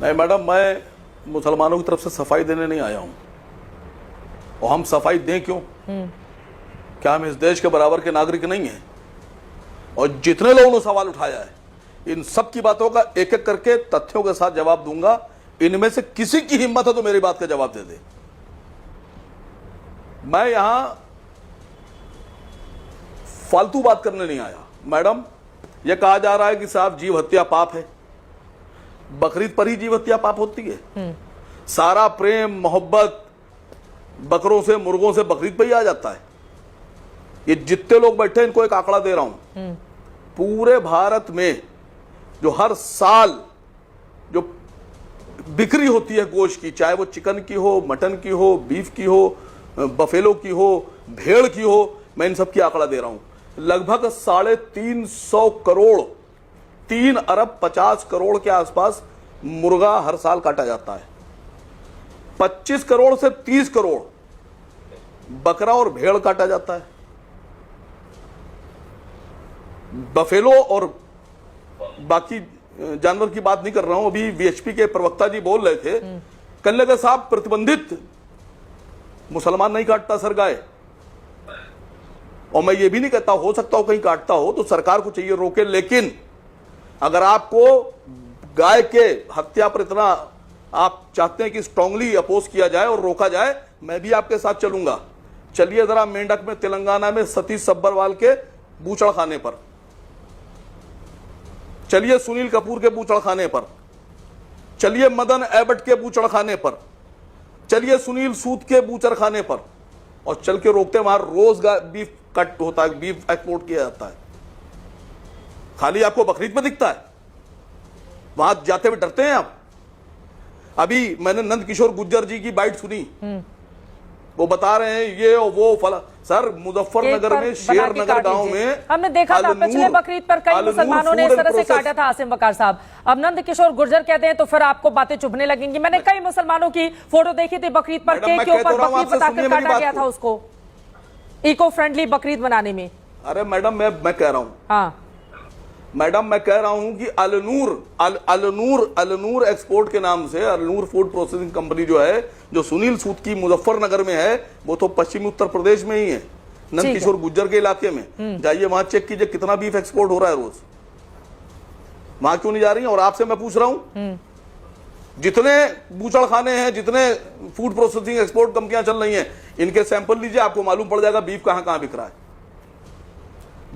नहीं मैडम, मैं मुसलमानों की तरफ से सफाई देने नहीं आया हूं। और हम सफाई दें क्यों? क्या हम इस देश के बराबर के नागरिक नहीं हैं? और जितने लोगों ने सवाल उठाया है, इन सब की बातों का एक एक करके तथ्यों के साथ जवाब दूंगा। इनमें से किसी की हिम्मत है तो मेरी बात का जवाब दे दे। मैं यहां फालतू बात करने नहीं आया। मैडम, यह कहा जा रहा है कि साहब जीव हत्या पाप है। बकरीद पर ही जीव हत्या पाप होती है? सारा प्रेम मोहब्बत बकरों से, मुर्गों से बकरीद पे ही आ जाता है। ये जितने लोग बैठे इनको एक आंकड़ा दे रहा हूं, पूरे भारत में जो हर साल जो बिक्री होती है गोश्त की, चाहे वो चिकन की हो, मटन की हो, बीफ की हो, बफेलो की हो, भेड़ की हो, मैं इन सब की आंकड़ा दे रहा हूं। लगभग 350 करोड़, 3 अरब 50 करोड़ के आसपास मुर्गा हर साल काटा जाता है। 25 करोड़ से 30 करोड़ बकरा और भेड़ काटा जाता है। बफेलो और बाकी जानवर की बात नहीं कर रहा हूं। अभी बीएचपी के प्रवक्ता जी बोल रहे थे, कहने लगे साहब प्रतिबंधित, मुसलमान नहीं काटता सर गाय। और मैं ये भी नहीं कहता, हो सकता हो कहीं काटता हो तो सरकार को चाहिए रोके। लेकिन अगर आपको गाय के हत्या पर इतना आप चाहते हैं कि स्ट्रांगली अपोज किया जाए और रोका जाए, मैं भी आपके साथ चलूंगा। चलिए जरा मेंढक में, तेलंगाना में सतीश सब्बरवाल के बूचड़ खाने पर, चलिए सुनील कपूर के बूचड़ खाने पर, चलिए मदन एबट के बूचड़ खाने पर, चलिए सुनील सूद के बूचड़ खाने पर, और चल के रोकते हैं। वहां रोज बीफ कट होता है, बीफ एक्सपोर्ट किया जाता है। खाली आपको बकरीद में दिखता है, वहां जाते हुए डरते हैं आप। अभी मैंने नंद किशोर गुर्जर जी की बाइट सुनी, वो बता रहे हैं ये और वो फला। सर मुजफ्फरनगर में, शेरनगर गांव में हमने देखा था पिछले बकरीद पर कई मुसलमानों ने इस तरह से काटा था। आसिम वकार साहब, अब नंद किशोर गुर्जर कहते हैं तो फिर आपको बातें चुभने लगेंगी। मैंने कई मुसलमानों की फोटो देखी थी बकरीद पर, केक के ऊपर बकरीद बताकर काटा गया था उसको, इको फ्रेंडली बकरीद बनाने में। अरे मैडम, मैं कह रहा हूं, हाँ मैडम मैं कह रहा हूं कि अलनूर एक्सपोर्ट के नाम से, अलनूर फूड प्रोसेसिंग कंपनी जो है, जो सुनील सूद की मुजफ्फरनगर में है, वो तो पश्चिमी उत्तर प्रदेश में ही है, नंद किशोर गुर्जर के इलाके में। जाइए वहां चेक कीजिए कितना बीफ एक्सपोर्ट हो रहा है रोज। वहां क्यों नहीं जा रही है? और आपसे मैं पूछ रहा हूं, जितने बूचड़ खाने हैं, जितने फूड प्रोसेसिंग एक्सपोर्ट कंपनियां चल रही हैं, इनके सैंपल लीजिए, आपको मालूम पड़ जाएगा बीफ कहां कहां बिक रहा है।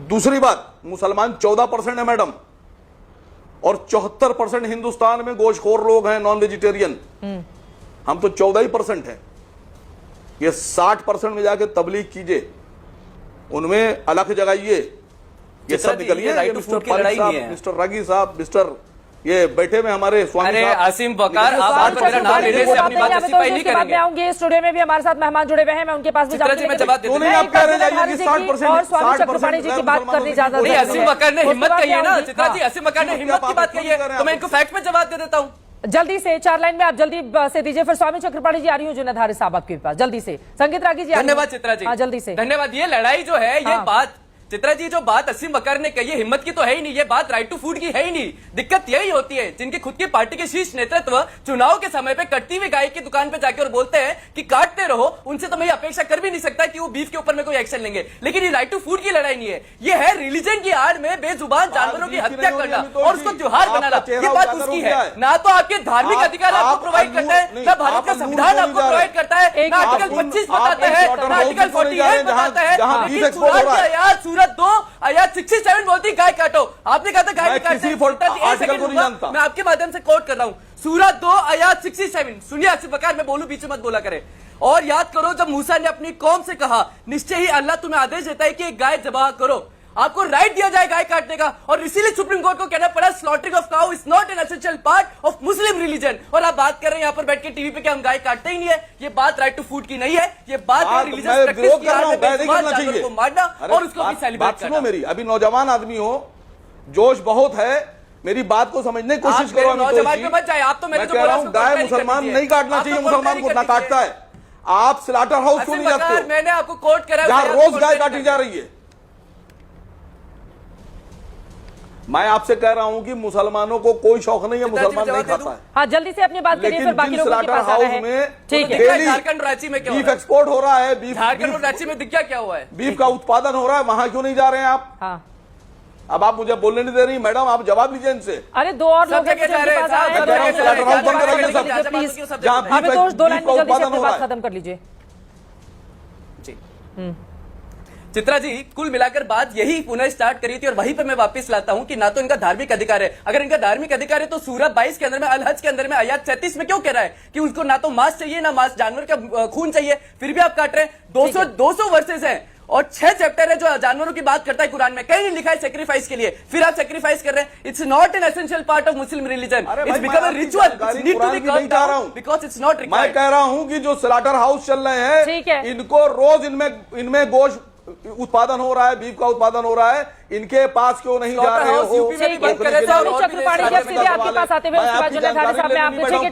दूसरी बात, मुसलमान 14% है मैडम, और 74% हिंदुस्तान में गोश्तखोर लोग हैं, नॉन वेजिटेरियन। हम तो 14% हैं। ये 60% में जाके तबलीग कीजिए, उनमें अलग जगाइए, ये सब निकलिए। मिस्टर रागी साहब, मिस्टर ये बैठे में हमारे स्वामी, अरे आसिम वकार, आप मेरा नाम लेने से अपनी बात जस्टिफाई नहीं करेंगे। आऊंगी स्टूडियो में भी हमारे साथ मेहमान जुड़े हुए हैं, मैं उनके पास भी जाऊंगी। मैं जवाब देता हूं। आप कह रहे हैं कि 60% और स्वामी चक्रपाणी जी की बात करनी ज्यादा नहीं, आसिम वकार ने हिम्मत कही है ना चित्रा जी, आसिम वकार ने हिम्मत की बात कही है, तो मैं इनको फैक्ट में जवाब दे देता हूं। जल्दी से 4 लाइन में आप जल्दी से दीजिए, फिर स्वामी चक्रपाणी जी आ रही हूँ, जुनैद हारिस साहब आपके पास जल्दी से। संगीत रागी जी, धन्यवाद चित्रा जी, जल्दी से धन्यवाद। ये लड़ाई जो है, ये बात चित्रा जी, जो बात असीम वकार ने कही है, हिम्मत की तो है ही नहीं, ये बात राइट टू फूड की है ही नहीं। दिक्कत यही होती है जिनकी खुद की पार्टी के शीर्ष नेतृत्व चुनाव के समय पे कटती हुई गाय की दुकान पे जाकर बोलते हैं कि काटते रहो, उनसे तो मैं अपेक्षा कर भी नहीं सकता कि वो बीफ के ऊपर में कोई एक्शन लेंगे। लेकिन ये राइट टू फूड की लड़ाई नहीं है, ये है रिलीजन की आड़ में बेजुबान जानवरों की हत्या करना और उसको त्योहार बनाना। ये बात उसकी है ना, तो आपके धार्मिक अधिकार आपको प्रोवाइड करता है, ना भारत का संविधान आपको प्रोवाइड करता है, ना आर्टिकल 25 बताता है, ना आर्टिकल 48 बताता है। सूरत 2 आयात 67 बोलती गाय काटो। आपने कहा था गाय काटते हैं, मैं आपके माध्यम से कोट कर रहा हूं, सूरत 2 आयात 67। सुनिए आसिफ वकार, मैं बोलूं बीच में मत बोला करे। और याद करो जब मूसा ने अपनी कौम से कहा, निश्चय ही अल्लाह तुम्हें आदेश देता है कि एक गाय ज़बाह करो, आपको राइट दिया जाए गाय काटने का, और इसीलिए सुप्रीम कोर्ट को कहना पड़ा slaughtering of cow is not an essential part of Muslim religion. और आप बात कर रहे हैं यहाँ पर बैठ के टीवी पे कि हम गाय काटते ही नहीं है। ये बात राइट टू फूड की नहीं है, ये बात है रिलीजियस प्रैक्टिस की जानवर को मारना और उसको भी सेलिब्रेट करना। मेरी अभी नौजवान आदमी हो, जोश बहुत है, मेरी बात को समझने की कोशिश करो। नौजवान पे मत जाए आप, तो मैं कह रहा हूँ गाय मुसलमान नहीं काटना चाहिए, मुसलमान को ना काटता है। आप स्लॉटर हाउस क्यों नहीं जाते हो? मैंने आपको कोट करा, जहां रोज गाय काटी जा रही है। मैं आपसे कह रहा हूं कि मुसलमानों को कोई शौक नहीं है, मुसलमान नहीं खाता है। हाँ, जल्दी से अपनी बात करिए, फिर बाकी लोगों के पास आना है। ठीक है, डेली झारखंड रांची में क्या हो बीफ रहा है? एक्सपोर्ट हो रहा है, बीफ झारखंड और रांची में दिख क्या हुआ है? बीफ का उत्पादन हो रहा है, वहां क्यों नहीं जा रहे हैं आप? हाँ, अब आप मुझे बोलने नहीं दे रही मैडम, आप जवाब लीजिए इनसे। अरे दो और लोग हैं जगह जा रहे हैं, जिनके पास आए हैं, सब दो जगह लाइन जा रहे हैं, में जगह जल्दी जा से रहे हैं, प्लीज। जगह जहाँ अभी तो दो लाइन में जल्दी से अपनी हो रहा बात है। खत्म कर लीजिए। जी। चित्रा जी, कुल मिलाकर बात यही पुनः स्टार्ट करी थी और वहीं पे मैं वापस लाता हूं कि ना तो इनका धार्मिक अधिकार है। अगर इनका धार्मिक अधिकार है तो सूरत 22 के अंदर में, अल हज के अंदर में आयात 37 में क्यों कह रहा है कि उसको ना तो मांस चाहिए ना मांस जानवर का खून चाहिए, फिर भी आप काट रहे हैं। 200 वर्सेस हैं और 6 चैप्टर है जो जानवरों की बात करता है कुरान में, कहीं नहीं लिखा है सेक्रीफाइस के लिए, फिर आप सेक्रीफाइस कर रहे हैं। It's not an essential part of Muslim religion, it's become a ritual, it's need to be cut down because it's not मैं रिक्वायर्ड। कह रहा हूं कि जो स्लॉटर हाउस चल रहे ठीक हैं, है। इनको रोज इनमें गोश्त उत्पादन हो रहा है, बीफ का उत्पादन हो रहा है, इनके पास क्यों नहीं जा रहे हो? यूपी में भी बंद करे थे और चक्रपाणी जी, अब सीधे आपके पास आते हुए उसके बाद जो है धारी साहब, मैं आप पूछेंगे